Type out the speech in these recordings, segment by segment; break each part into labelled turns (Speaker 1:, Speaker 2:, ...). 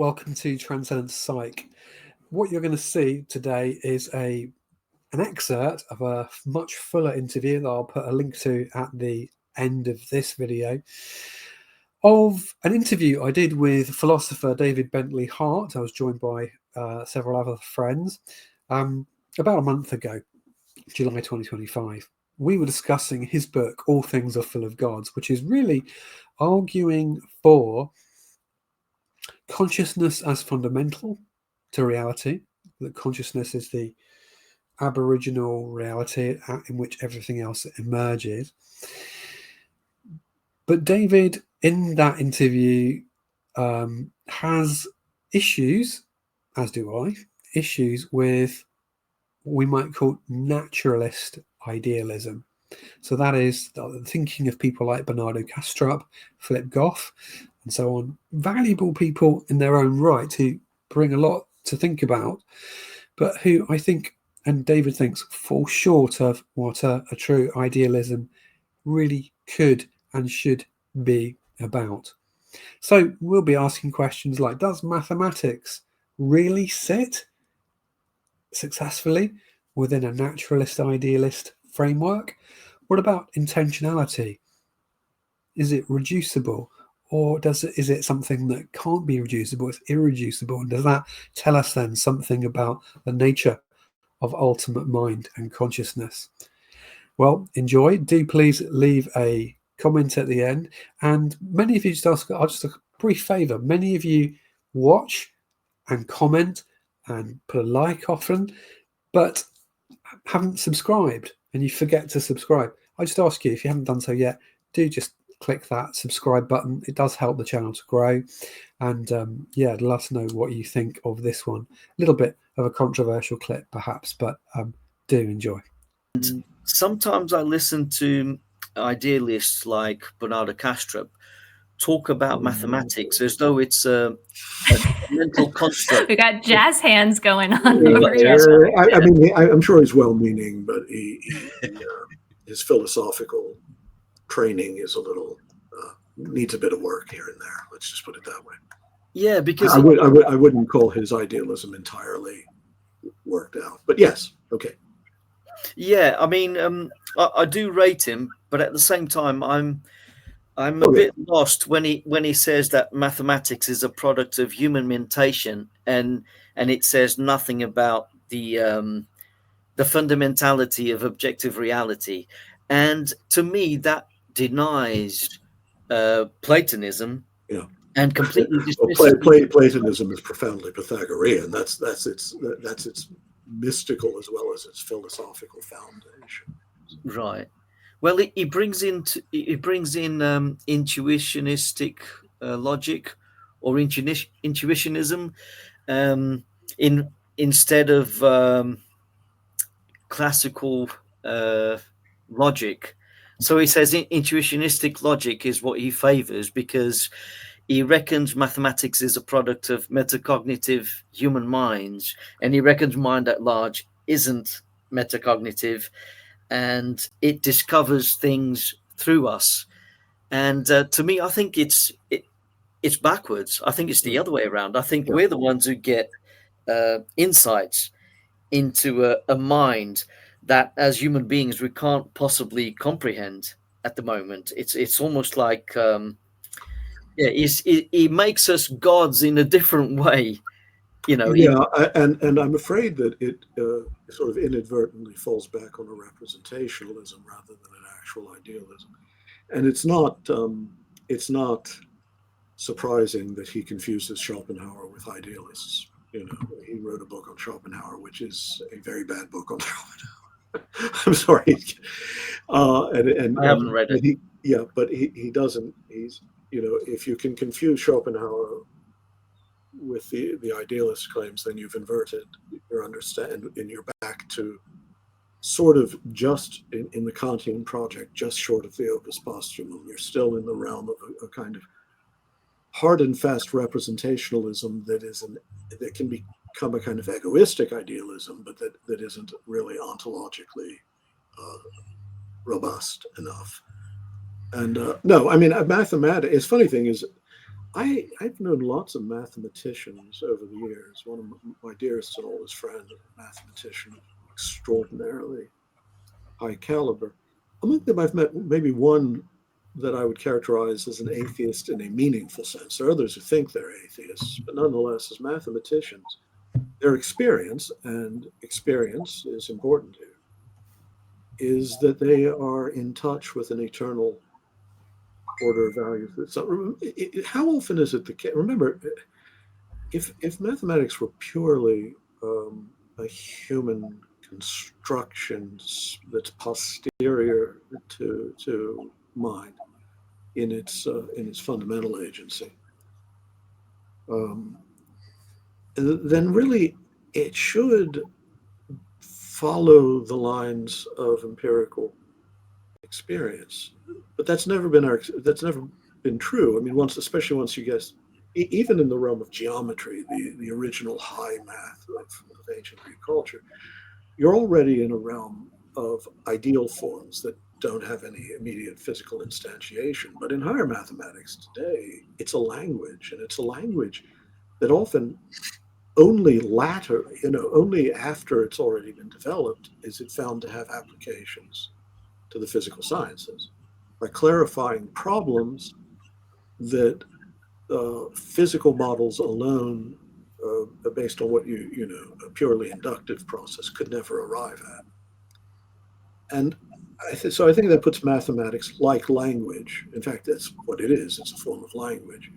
Speaker 1: welcome to Transcendent Psych. What you're going to see today is an excerpt of a much fuller interview that I'll put a link to at the end of this video, of an interview I did with philosopher David Bentley Hart. I was joined by several other friends about a month ago, July 2025. We were discussing his book, All Things Are Full of Gods, which is really arguing for consciousness as fundamental to reality, that consciousness is the aboriginal reality in which everything else emerges. But David, in that interview, has issues, as do I, issues with what we might call naturalist idealism. So that is thinking of people like Bernardo Kastrup, Philip Goff, and so on, valuable people in their own right who bring a lot to think about, but who I think, and David thinks, fall short of what a true idealism really could and should be about. So we'll be asking questions like, does mathematics really sit successfully within a naturalist idealist framework? What about intentionality? Is it reducible? Or is it something that can't be reducible? It's irreducible. And does that tell us then something about the nature of ultimate mind and consciousness? Well, enjoy. Do please leave a comment at the end. And many of you, I'll just a brief favour. Many of you watch and comment and put a like often, but haven't subscribed, and you forget to subscribe. I just ask you, if you haven't done so yet, do just click that subscribe button. It does help the channel to grow. And let us know what you think of this one. A little bit of a controversial clip, perhaps, but do enjoy.
Speaker 2: Sometimes I listen to idealists like Bernardo Kastrup talk about mathematics as though it's a mental construct.
Speaker 3: We got jazz hands going on over
Speaker 4: here. I mean, I'm sure he's well-meaning, but his philosophical training is a little needs a bit of work here and there. Let's just put it that way.
Speaker 2: Yeah, because
Speaker 4: I wouldn't call his idealism entirely worked out, but yes, okay.
Speaker 2: Yeah, I mean, I do rate him, but at the same time, I'm a bit lost when he says that mathematics is a product of human mentation, and it says nothing about the fundamentality of objective reality. And to me, that denies Platonism, and completely dismisses.
Speaker 4: Platonism is profoundly Pythagorean. That's its mystical as well as its philosophical foundation.
Speaker 2: Right. Well, he brings in intuitionistic logic or intuitionism instead of classical logic. So he says intuitionistic logic is what he favors because he reckons mathematics is a product of metacognitive human minds, and he reckons mind at large isn't metacognitive, and it discovers things through us. And to me, I think it's backwards. I think it's the other way around. I think we're the ones who get insights into a mind that, as human beings, we can't possibly comprehend at the moment. It's almost like he makes us gods in a different way, you know.
Speaker 4: And I'm afraid that it sort of inadvertently falls back on a representationalism rather than an actual idealism. And it's not surprising that he confuses Schopenhauer with idealists. You know, he wrote a book on Schopenhauer, which is a very bad book on Schopenhauer. I'm sorry.
Speaker 2: I haven't read it.
Speaker 4: But he doesn't. He's, you know, if you can confuse Schopenhauer with the idealist claims, then you've inverted your understanding, and you're back to sort of just in the Kantian project, just short of the opus posthumus. You're still in the realm of a kind of hard and fast representationalism that can become a kind of egoistic idealism, but that isn't really ontologically robust enough. And no, I mean, mathematics. It's funny thing is, I've known lots of mathematicians over the years. One of my dearest and oldest friends, a mathematician of extraordinarily high caliber. Among them, I've met maybe one that I would characterize as an atheist in a meaningful sense. There are others who think they're atheists, but nonetheless, as mathematicians, their experience, and experience is important here, is that they are in touch with an eternal order of values. So, how often is it the case? Remember, if mathematics were purely a human construction that's posterior to mind in its fundamental agency, then really it should follow the lines of empirical experience. But that's never been true. I mean, especially once you get, even in the realm of geometry, the original high math of ancient Greek culture, you're already in a realm of ideal forms that don't have any immediate physical instantiation. But in higher mathematics today, it's a language, and it's a language that often only only after it's already been developed is it found to have applications to the physical sciences by clarifying problems that physical models alone, based on what a purely inductive process could never arrive at. And so I think that puts mathematics, like language, in fact, that's what it is, it's a form of language,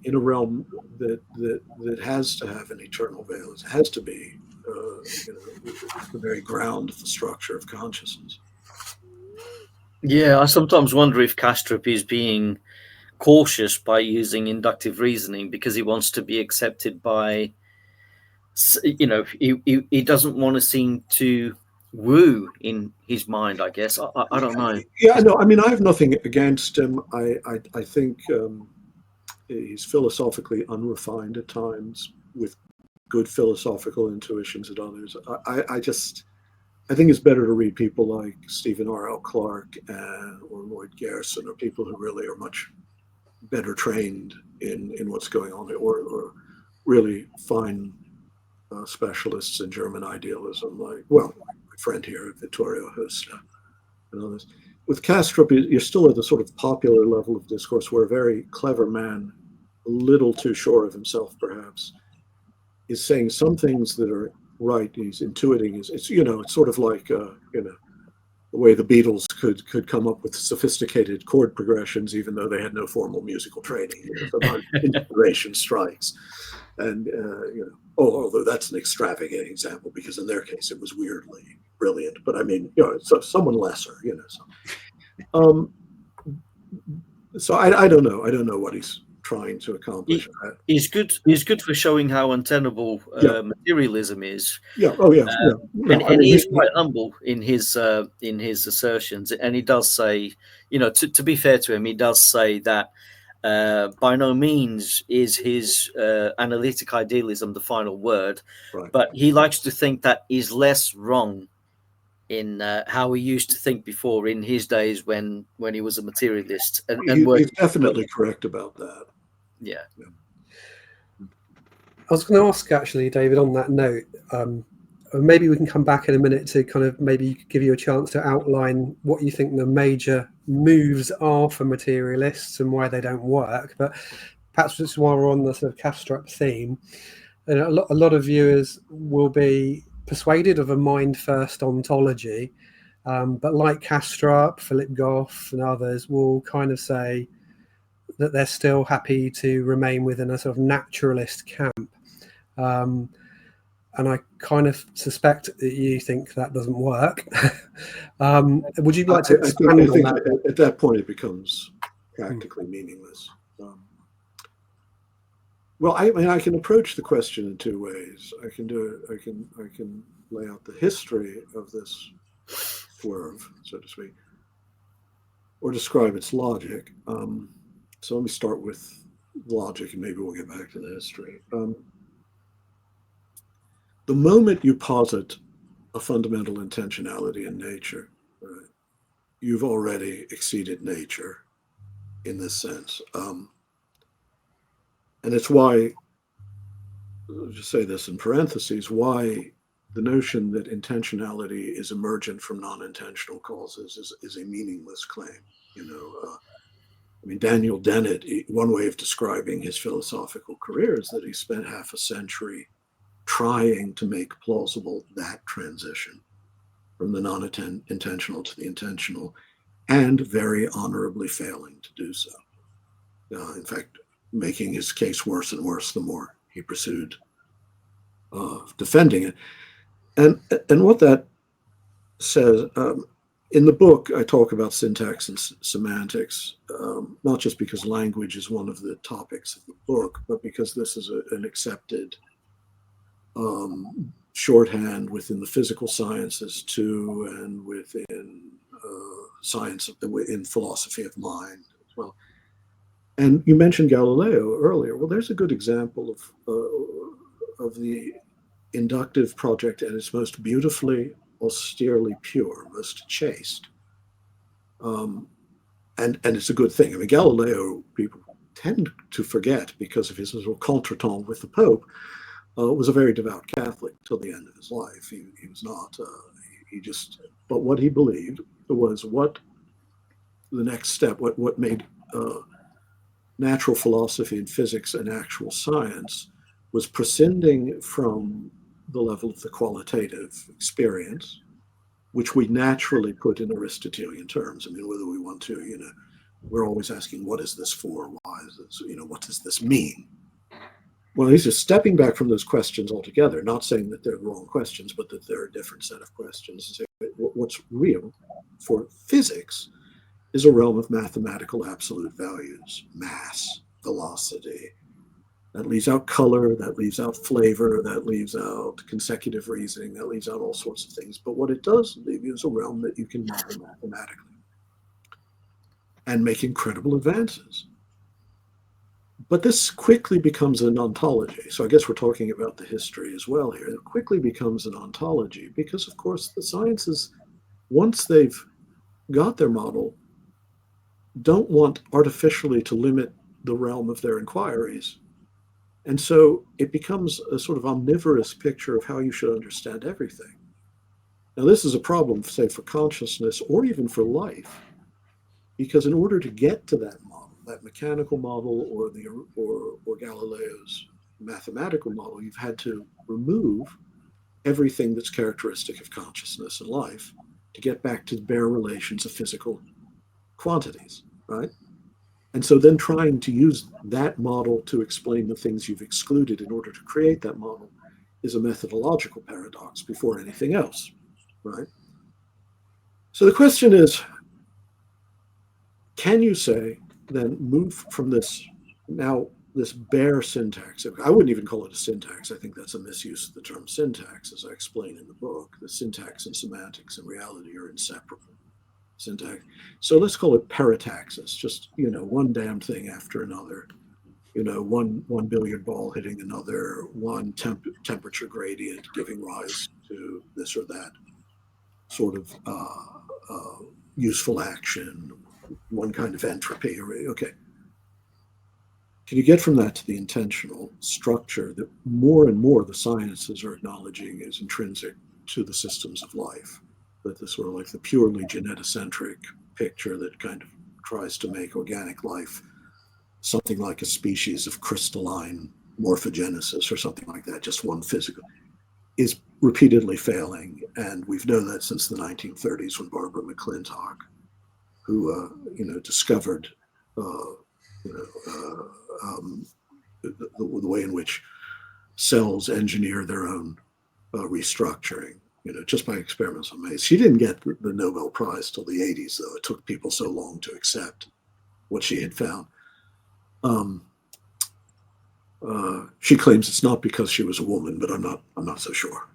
Speaker 4: in a realm that has to have an eternal valence. It has to be the very ground of the structure of consciousness.
Speaker 2: Yeah, I sometimes wonder if Kastrup is being cautious by using inductive reasoning because he wants to be accepted by, he doesn't want to seem to woo in his mind, I guess. I don't know.
Speaker 4: Yeah, no, I mean, I have nothing against him. I think he's philosophically unrefined at times, with good philosophical intuitions at others. I think it's better to read people like Stephen R.L. Clark or Lloyd Garrison, or people who really are much better trained in what's going on, or really fine specialists in German idealism, like, well, my friend here, Vittorio Husta, and others. With Kastrup, you're still at the sort of popular level of discourse where a very clever man, a little too sure of himself perhaps, is saying some things that are right. He's intuiting. It's sort of like the way the Beatles could come up with sophisticated chord progressions even though they had no formal musical training. Sometimes inspiration strikes, and although that's an extravagant example because in their case it was weirdly brilliant. But I mean, so someone lesser. So I don't know. I don't know what he's trying to accomplish.
Speaker 2: He's good for showing how untenable materialism is.
Speaker 4: Yeah. Oh yeah.
Speaker 2: And he's quite humble in his assertions, and he does say, to be fair to him, he does say that by no means is his analytic idealism the final word,
Speaker 4: right.
Speaker 2: But he likes to think that is less wrong in how he used to think before in his days when he was a materialist.
Speaker 4: He's definitely correct about that.
Speaker 2: Yeah.
Speaker 1: I was going to ask, actually, David, on that note, maybe we can come back in a minute to kind of maybe give you a chance to outline what you think the major moves are for materialists and why they don't work. But perhaps just while we're on the sort of Kastrup theme, a lot of viewers will be persuaded of a mind-first ontology, but like Kastrup, Philip Goff and others will kind of say that they're still happy to remain within a sort of naturalist camp. And I kind of suspect that you think that doesn't work. Would you like to expand on that?
Speaker 4: At that point, it becomes practically meaningless. Well, I mean, I can approach the question in two ways. I can lay out the history of this swerve, so to speak, or describe its logic. So let me start with logic, and maybe we'll get back to the history. The moment you posit a fundamental intentionality in nature, you've already exceeded nature in this sense. And it's why, I'll just say this in parentheses, why the notion that intentionality is emergent from non-intentional causes is a meaningless claim. I mean, Daniel Dennett, one way of describing his philosophical career is that he spent half a century trying to make plausible that transition from the non-intentional to the intentional, and very honorably failing to do so. In fact, making his case worse and worse the more he pursued defending it. And what that says, in the book, I talk about syntax and semantics, not just because language is one of the topics of the book, but because this is an accepted shorthand within the physical sciences too, and within science, in philosophy of mind as well. And you mentioned Galileo earlier. Well, there's a good example of the inductive project at its most beautifully, austerely pure, most chaste. And it's a good thing. I mean, Galileo, people tend to forget because of his little contretemps with the Pope, was a very devout Catholic till the end of his life. He was not. But what he believed was what the next step, what made natural philosophy and physics and actual science was prescinding from the level of the qualitative experience, which we naturally put in Aristotelian terms. I mean, whether we want to, we're always asking, what is this for? Why is this, what does this mean? Well, he's just stepping back from those questions altogether, not saying that they're wrong questions, but that they're a different set of questions. What's real for physics is a realm of mathematical absolute values, mass, velocity. That leaves out color, that leaves out flavor, that leaves out consecutive reasoning, that leaves out all sorts of things. But what it does leave you is a realm that you can model mathematically and make incredible advances. But this quickly becomes an ontology. So I guess we're talking about the history as well here. It quickly becomes an ontology because, of course, the sciences, once they've got their model, don't want artificially to limit the realm of their inquiries. And so it becomes a sort of omnivorous picture of how you should understand everything. Now, this is a problem, say, for consciousness or even for life, because in order to get to that model, that mechanical model or Galileo's mathematical model, you've had to remove everything that's characteristic of consciousness and life to get back to the bare relations of physical quantities, right? And so then trying to use that model to explain the things you've excluded in order to create that model is a methodological paradox before anything else, right? So the question is, can you say, then move from this bare syntax? I wouldn't even call it a syntax. I think that's a misuse of the term syntax, as I explain in the book. The syntax and semantics in reality are inseparable. Syntax. So let's call it parataxis, just, one damn thing after another, one billiard ball hitting another, one temperature gradient giving rise to this or that sort of useful action, one kind of entropy. Okay. Can you get from that to the intentional structure that more and more the sciences are acknowledging is intrinsic to the systems of life? That the sort of like the purely genetocentric picture that kind of tries to make organic life something like a species of crystalline morphogenesis or something like that, just one physical, is repeatedly failing. And we've known that since the 1930s when Barbara McClintock, who discovered the way in which cells engineer their own restructuring, just by experiments on mice. She didn't get the Nobel Prize till the 80s, though. It took people so long to accept what she had found. She claims it's not because she was a woman, but I'm not so sure.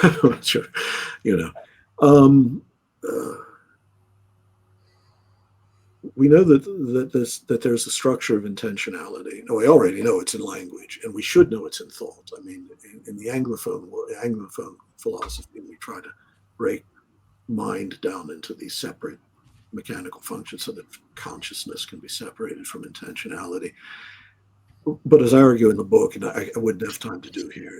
Speaker 4: I'm not sure, we know that there's a structure of intentionality. No, we already know it's in language, and we should know it's in thought. I mean, in the Anglophone philosophy, we try to break mind down into these separate mechanical functions so that consciousness can be separated from intentionality. but as I argue in the book, and I wouldn't have time to do here,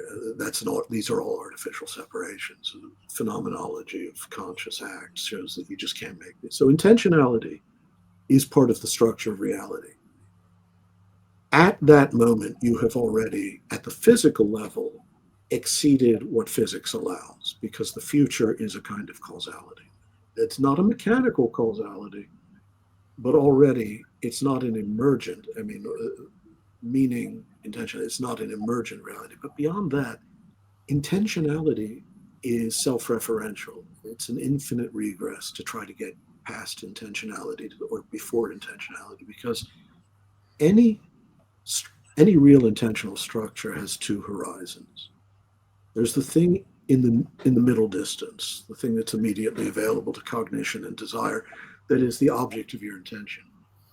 Speaker 4: these are all artificial separations. Phenomenology of conscious acts shows that you just can't make this. So intentionality is part of the structure of reality. At that moment, you have already, at the physical level, exceeded what physics allows, because the future is a kind of causality. It's not a mechanical causality, but already it's not an emergent, meaning intention, it's not an emergent reality. But beyond that, intentionality is self-referential. It's an infinite regress to try to get past intentionality or before intentionality, because any real intentional structure has two horizons. There's the thing in the middle distance, the thing that's immediately available to cognition and desire, that is the object of your intention.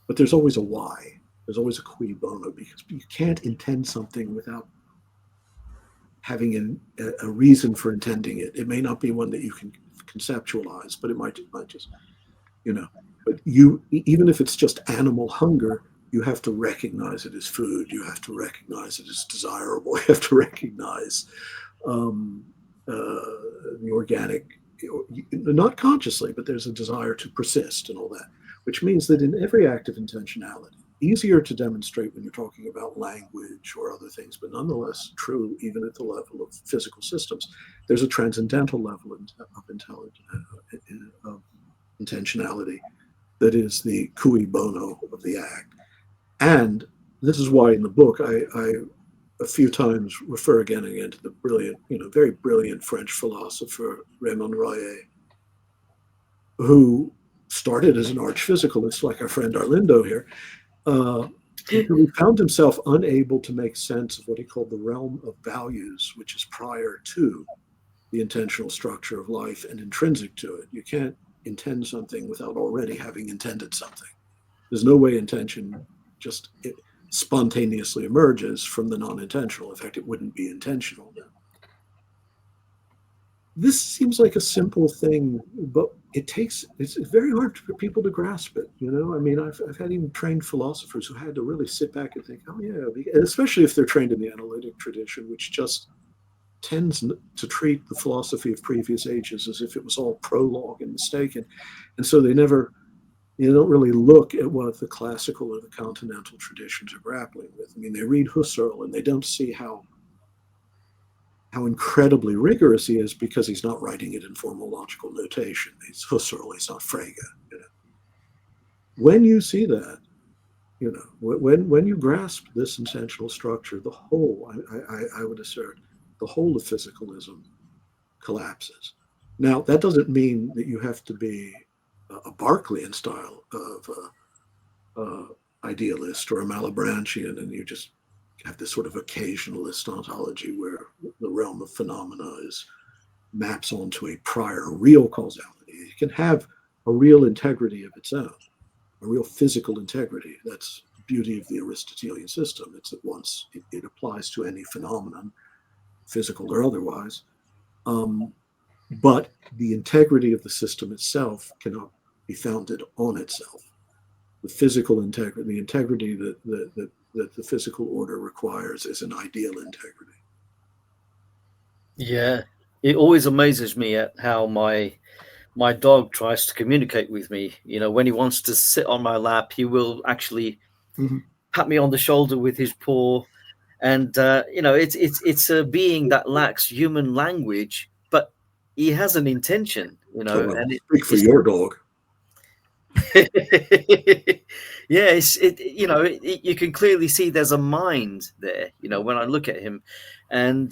Speaker 4: But there's always a why. There's always a cui bono, because you can't intend something without having a reason for intending it. It may not be one that you can conceptualize, but it might just, But even if it's just animal hunger, you have to recognize it as food. You have to recognize it as desirable. You have to recognize the organic, not consciously, but there's a desire to persist and all that, which means that in every act of intentionality, easier to demonstrate when you're talking about language or other things, but nonetheless true even at the level of physical systems, there's a transcendental level of intentionality that is the cui bono of the act. And this is why in the book I a few times refer again and again to the brilliant, very brilliant French philosopher Raymond Royer, who started as an arch-physicalist like our friend Arlindo here, until he found himself unable to make sense of what he called the realm of values, which is prior to the intentional structure of life and intrinsic to it. You can't intend something without already having intended something. There's no way intention just spontaneously emerges from the non-intentional. In fact, it wouldn't be intentional then. This seems like a simple thing, but it's very hard for people to grasp it. I've had even trained philosophers who had to really sit back and think, oh yeah, and especially if they're trained in the analytic tradition, which just tends to treat the philosophy of previous ages as if it was all prologue and mistaken. And so they don't really look at what the classical or the continental traditions are grappling with. They read Husserl and they don't see how incredibly rigorous he is, because he's not writing it in formal logical notation. He's Husserl, he's not Frege. When you see that, when you grasp this intentional structure, the whole, I would assert, the whole of physicalism collapses. Now, that doesn't mean that you have to be a Berkeleyan style of idealist or a Malebranchian, and you just have this sort of occasionalist ontology where the realm of phenomena maps onto a prior real causality. You can have a real integrity of its own, a real physical integrity. That's the beauty of the Aristotelian system. It's at once, it applies to any phenomenon, physical or otherwise. But the integrity of the system itself cannot be founded on itself. The physical integrity, the integrity that the physical order requires, is an ideal integrity.
Speaker 2: Yeah, it always amazes me at how my dog tries to communicate with me. When he wants to sit on my lap, he will actually pat me on the shoulder with his paw, and it's a being that lacks human language, but he has an intention. And
Speaker 4: speak for your dog.
Speaker 2: Yeah, you can clearly see there's a mind there, when I look at him, and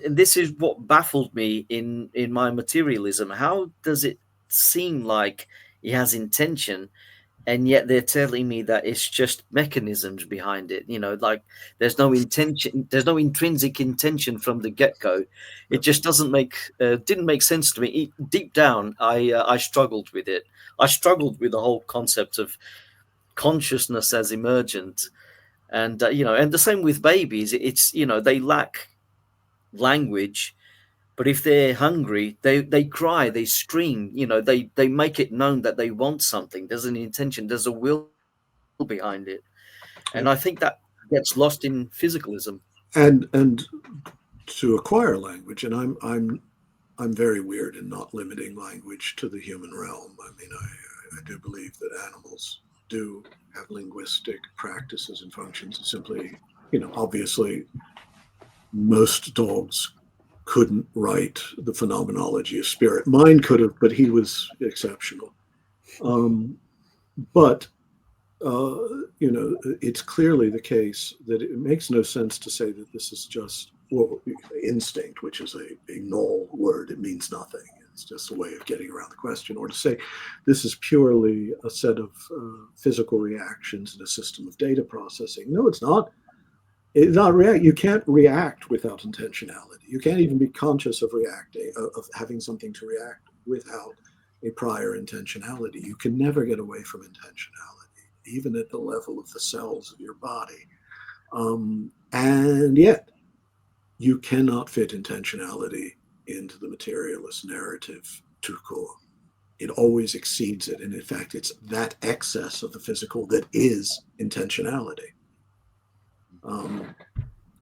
Speaker 2: this is what baffled me in my materialism. How does it seem like he has intention, and yet they're telling me that it's just mechanisms behind it? Like there's no intention, there's no intrinsic intention from the get-go. It just didn't make sense to me. Deep down, I struggled with it. I struggled with the whole concept of consciousness as emergent, and and the same with babies. It's they lack language, but if they're hungry, they cry, they scream. They make it known that they want something. There's an intention, there's a will behind it, and I think that gets lost in physicalism.
Speaker 4: And to acquire language, and I'm very weird in not limiting language to the human realm. I mean, I do believe that animals do have linguistic practices and functions. Simply, obviously, most dogs couldn't write the phenomenology of spirit. Mine could have, but he was exceptional. But it's clearly the case that it makes no sense to say that this is just instinct, which is a null word. It means nothing. It's just a way of getting around the question, or to say this is purely a set of physical reactions in a system of data processing. No, it's not. It's not react. You can't react without intentionality. You can't even be conscious of reacting, of having something to react without a prior intentionality. You can never get away from intentionality, even at the level of the cells of your body. And yet, you cannot fit intentionality into the materialist narrative tout court. It always exceeds it. And in fact, it's that excess of the physical that is intentionality.